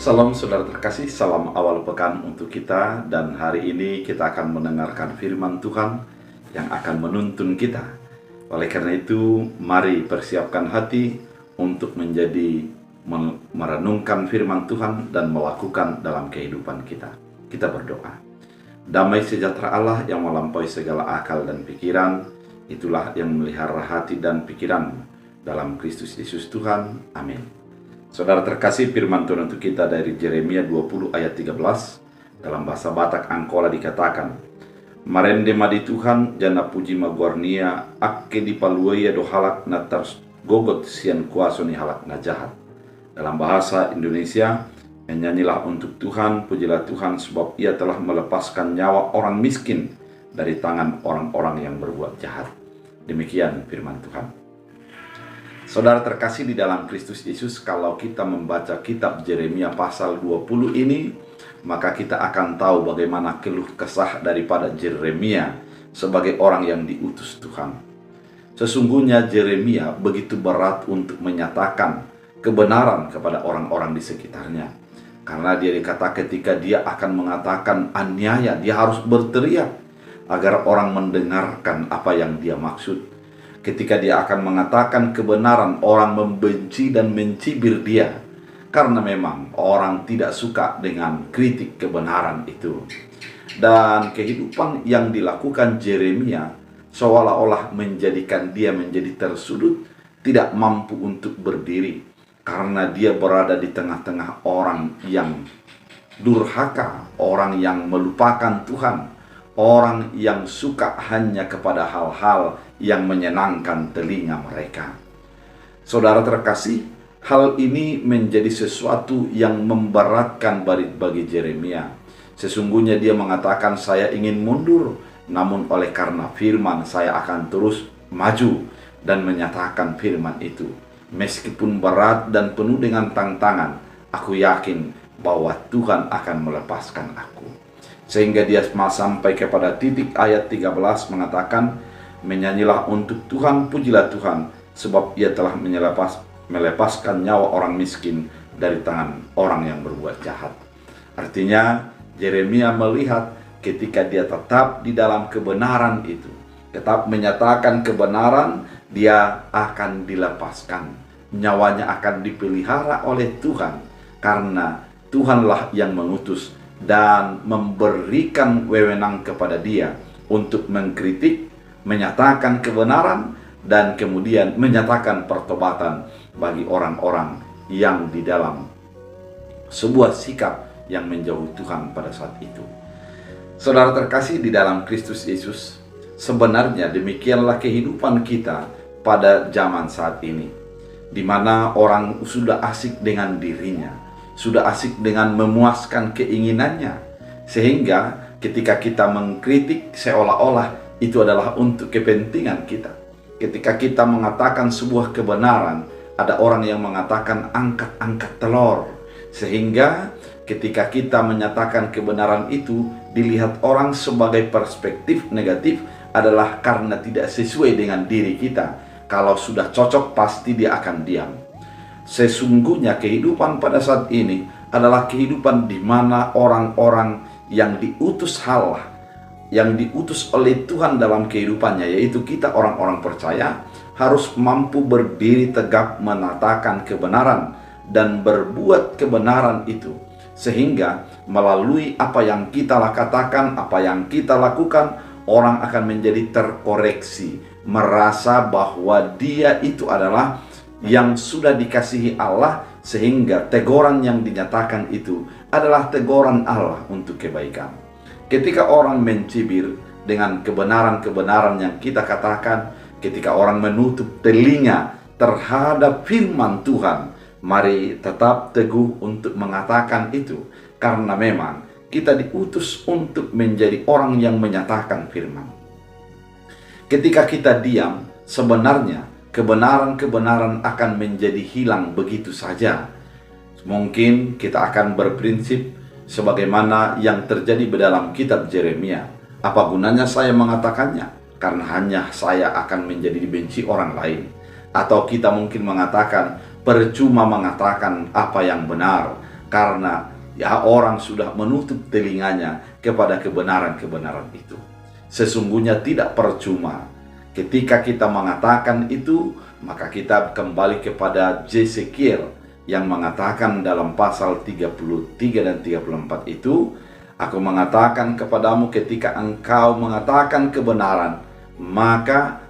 Salam saudara terkasih, salam awal pekan untuk kita. Dan hari ini kita akan mendengarkan firman Tuhan yang akan menuntun kita. Oleh karena itu, mari persiapkan hati untuk merenungkan firman Tuhan dan melakukan dalam kehidupan kita. Kita berdoa. Damai sejahtera Allah yang melampaui segala akal dan pikiran, itulah yang memelihara hati dan pikiranmu dalam Kristus Yesus Tuhan. Amin. Saudara terkasih, firman Tuhan untuk kita dari Yeremia 20 ayat 13 dalam bahasa Batak Angkola dikatakan, "Marende madi Tuhan jana puji maguarnia akke dipaluaya do halak na gogot sian kuaso ni halak na jahat." Dalam bahasa Indonesia, "Nyanyilah untuk Tuhan, pujilah Tuhan sebab ia telah melepaskan nyawa orang miskin dari tangan orang-orang yang berbuat jahat." Demikian firman Tuhan. Saudara terkasih di dalam Kristus Yesus, kalau kita membaca kitab Yeremia pasal 20 ini, maka kita akan tahu bagaimana keluh kesah daripada Yeremia sebagai orang yang diutus Tuhan. Sesungguhnya Yeremia begitu berat untuk menyatakan kebenaran kepada orang-orang di sekitarnya. Karena dia dikata ketika dia akan mengatakan aniaya, dia harus berteriak agar orang mendengarkan apa yang dia maksud. Ketika dia akan mengatakan kebenaran, orang membenci dan mencibir dia, karena memang orang tidak suka dengan kritik kebenaran itu. Dan kehidupan yang dilakukan Yeremia seolah-olah menjadikan dia menjadi tersudut, tidak mampu untuk berdiri, karena dia berada di tengah-tengah orang yang durhaka, orang yang melupakan Tuhan, orang yang suka hanya kepada hal-hal yang menyenangkan telinga mereka. Saudara terkasih, hal ini menjadi sesuatu yang memberatkan bagi Yeremia. Sesungguhnya dia mengatakan, "Saya ingin mundur, namun oleh karena firman saya akan terus maju dan menyatakan firman itu. Meskipun berat dan penuh dengan tantangan, aku yakin bahwa Tuhan akan melepaskan aku." Sehingga dia sampai kepada titik ayat 13 mengatakan, "Menyanyilah untuk Tuhan, pujilah Tuhan, sebab ia telah melepaskan nyawa orang miskin dari tangan orang yang berbuat jahat." Artinya, Yeremia melihat ketika dia tetap di dalam kebenaran itu, tetap menyatakan kebenaran, dia akan dilepaskan. Nyawanya akan dipelihara oleh Tuhan, karena Tuhanlah yang mengutus dan memberikan wewenang kepada dia untuk mengkritik, menyatakan kebenaran, dan kemudian menyatakan pertobatan bagi orang-orang yang di dalam sebuah sikap yang menjauhi Tuhan pada saat itu. Saudara terkasih di dalam Kristus Yesus, sebenarnya demikianlah kehidupan kita pada zaman saat ini, di mana orang sudah asik dengan dirinya, sudah asik dengan memuaskan keinginannya, sehingga ketika kita mengkritik seolah-olah itu adalah untuk kepentingan kita. Ketika kita mengatakan sebuah kebenaran, ada orang yang mengatakan angkat-angkat telur, sehingga ketika kita menyatakan kebenaran itu dilihat orang sebagai perspektif negatif adalah karena tidak sesuai dengan diri kita. Kalau sudah cocok pasti dia akan diam. Sesungguhnya kehidupan pada saat ini adalah kehidupan di mana orang-orang yang diutus Allah, yang diutus oleh Tuhan dalam kehidupannya, yaitu kita orang-orang percaya, harus mampu berdiri tegap menatakan kebenaran dan berbuat kebenaran itu. Sehingga melalui apa yang kita katakan, apa yang kita lakukan, orang akan menjadi terkoreksi, merasa bahwa dia itu adalah yang sudah dikasihi Allah, sehingga teguran yang dinyatakan itu adalah teguran Allah untuk kebaikan. Ketika orang mencibir dengan kebenaran-kebenaran yang kita katakan, ketika orang menutup telinga terhadap firman Tuhan, mari tetap teguh untuk mengatakan itu, karena memang kita diutus untuk menjadi orang yang menyatakan firman. Ketika kita diam, sebenarnya kebenaran-kebenaran akan menjadi hilang begitu saja. Mungkin kita akan berprinsip sebagaimana yang terjadi di dalam kitab Yeremia. Apa gunanya saya mengatakannya? Karena hanya saya akan menjadi dibenci orang lain. Atau kita mungkin mengatakan percuma mengatakan apa yang benar, karena ya orang sudah menutup telinganya kepada kebenaran-kebenaran itu. Sesungguhnya tidak percuma ketika kita mengatakan itu, maka kita kembali kepada Yeskiel yang mengatakan dalam pasal 33 dan 34 itu, aku mengatakan kepadamu ketika engkau mengatakan kebenaran, maka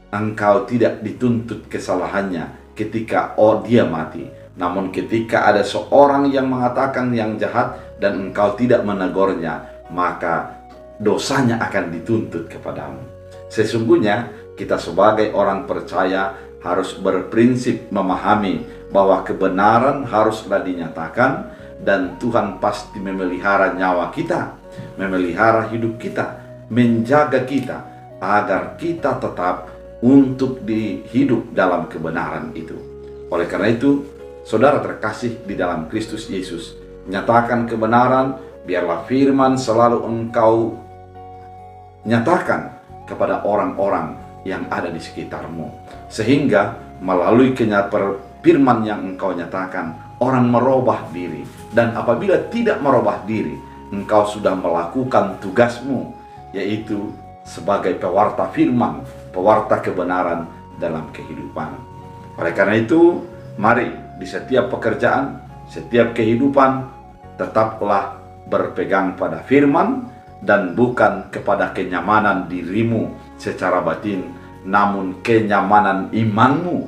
engkau tidak dituntut kesalahannya ketika dia mati. Namun ketika ada seorang yang mengatakan yang jahat dan engkau tidak menegurnya, maka dosanya akan dituntut kepadamu. Sesungguhnya kita sebagai orang percaya harus berprinsip memahami bahwa kebenaran haruslah dinyatakan, dan Tuhan pasti memelihara nyawa kita, memelihara hidup kita, menjaga kita agar kita tetap untuk hidup dalam kebenaran itu. Oleh karena itu, saudara terkasih di dalam Kristus Yesus, nyatakan kebenaran, biarlah firman selalu engkau nyatakan kepada orang-orang yang ada di sekitarmu, sehingga melalui firman yang engkau nyatakan, orang merubah diri. Dan apabila tidak merubah diri, engkau sudah melakukan tugasmu, yaitu sebagai pewarta firman, pewarta kebenaran dalam kehidupan. Oleh karena itu, mari di setiap pekerjaan, setiap kehidupan, tetaplah berpegang pada firman dan bukan kepada kenyamanan dirimu secara batin, namun kenyamanan imanmu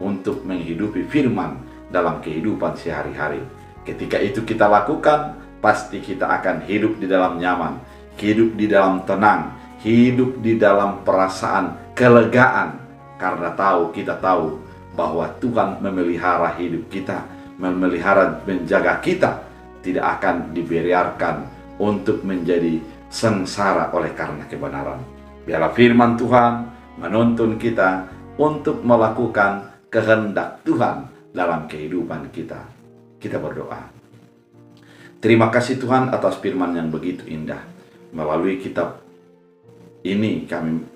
untuk menghidupi firman dalam kehidupan sehari-hari. Ketika itu kita lakukan, pasti kita akan hidup di dalam nyaman, hidup di dalam tenang, hidup di dalam perasaan kelegaan, karena kita tahu bahwa Tuhan memelihara hidup kita, memelihara, menjaga kita, tidak akan dibiarkan untuk menjadi sengsara oleh karena kebenaran. Biarlah firman Tuhan menuntun kita untuk melakukan kehendak Tuhan dalam kehidupan kita. Kita berdoa. Terima kasih Tuhan atas firman yang begitu indah. Melalui kitab ini,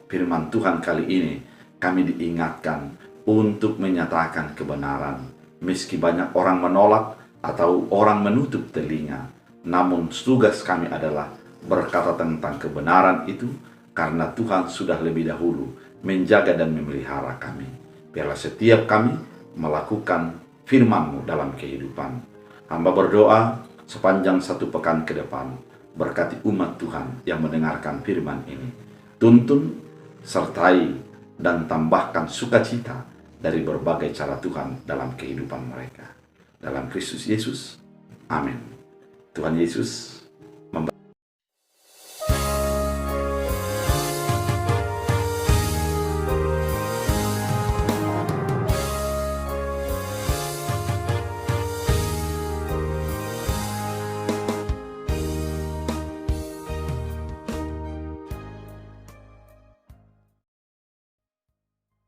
firman Tuhan kali ini, kami diingatkan untuk menyatakan kebenaran. Meski banyak orang menolak atau orang menutup telinga, namun tugas kami adalah berkata tentang kebenaran itu, karena Tuhan sudah lebih dahulu menjaga dan memelihara kami. Biarlah setiap kami melakukan firman-Mu dalam kehidupan. Hamba berdoa sepanjang satu pekan ke depan, berkati umat Tuhan yang mendengarkan firman ini. Tuntun, sertai, dan tambahkan sukacita dari berbagai cara Tuhan dalam kehidupan mereka. Dalam Kristus Yesus, amin. Tuhan Yesus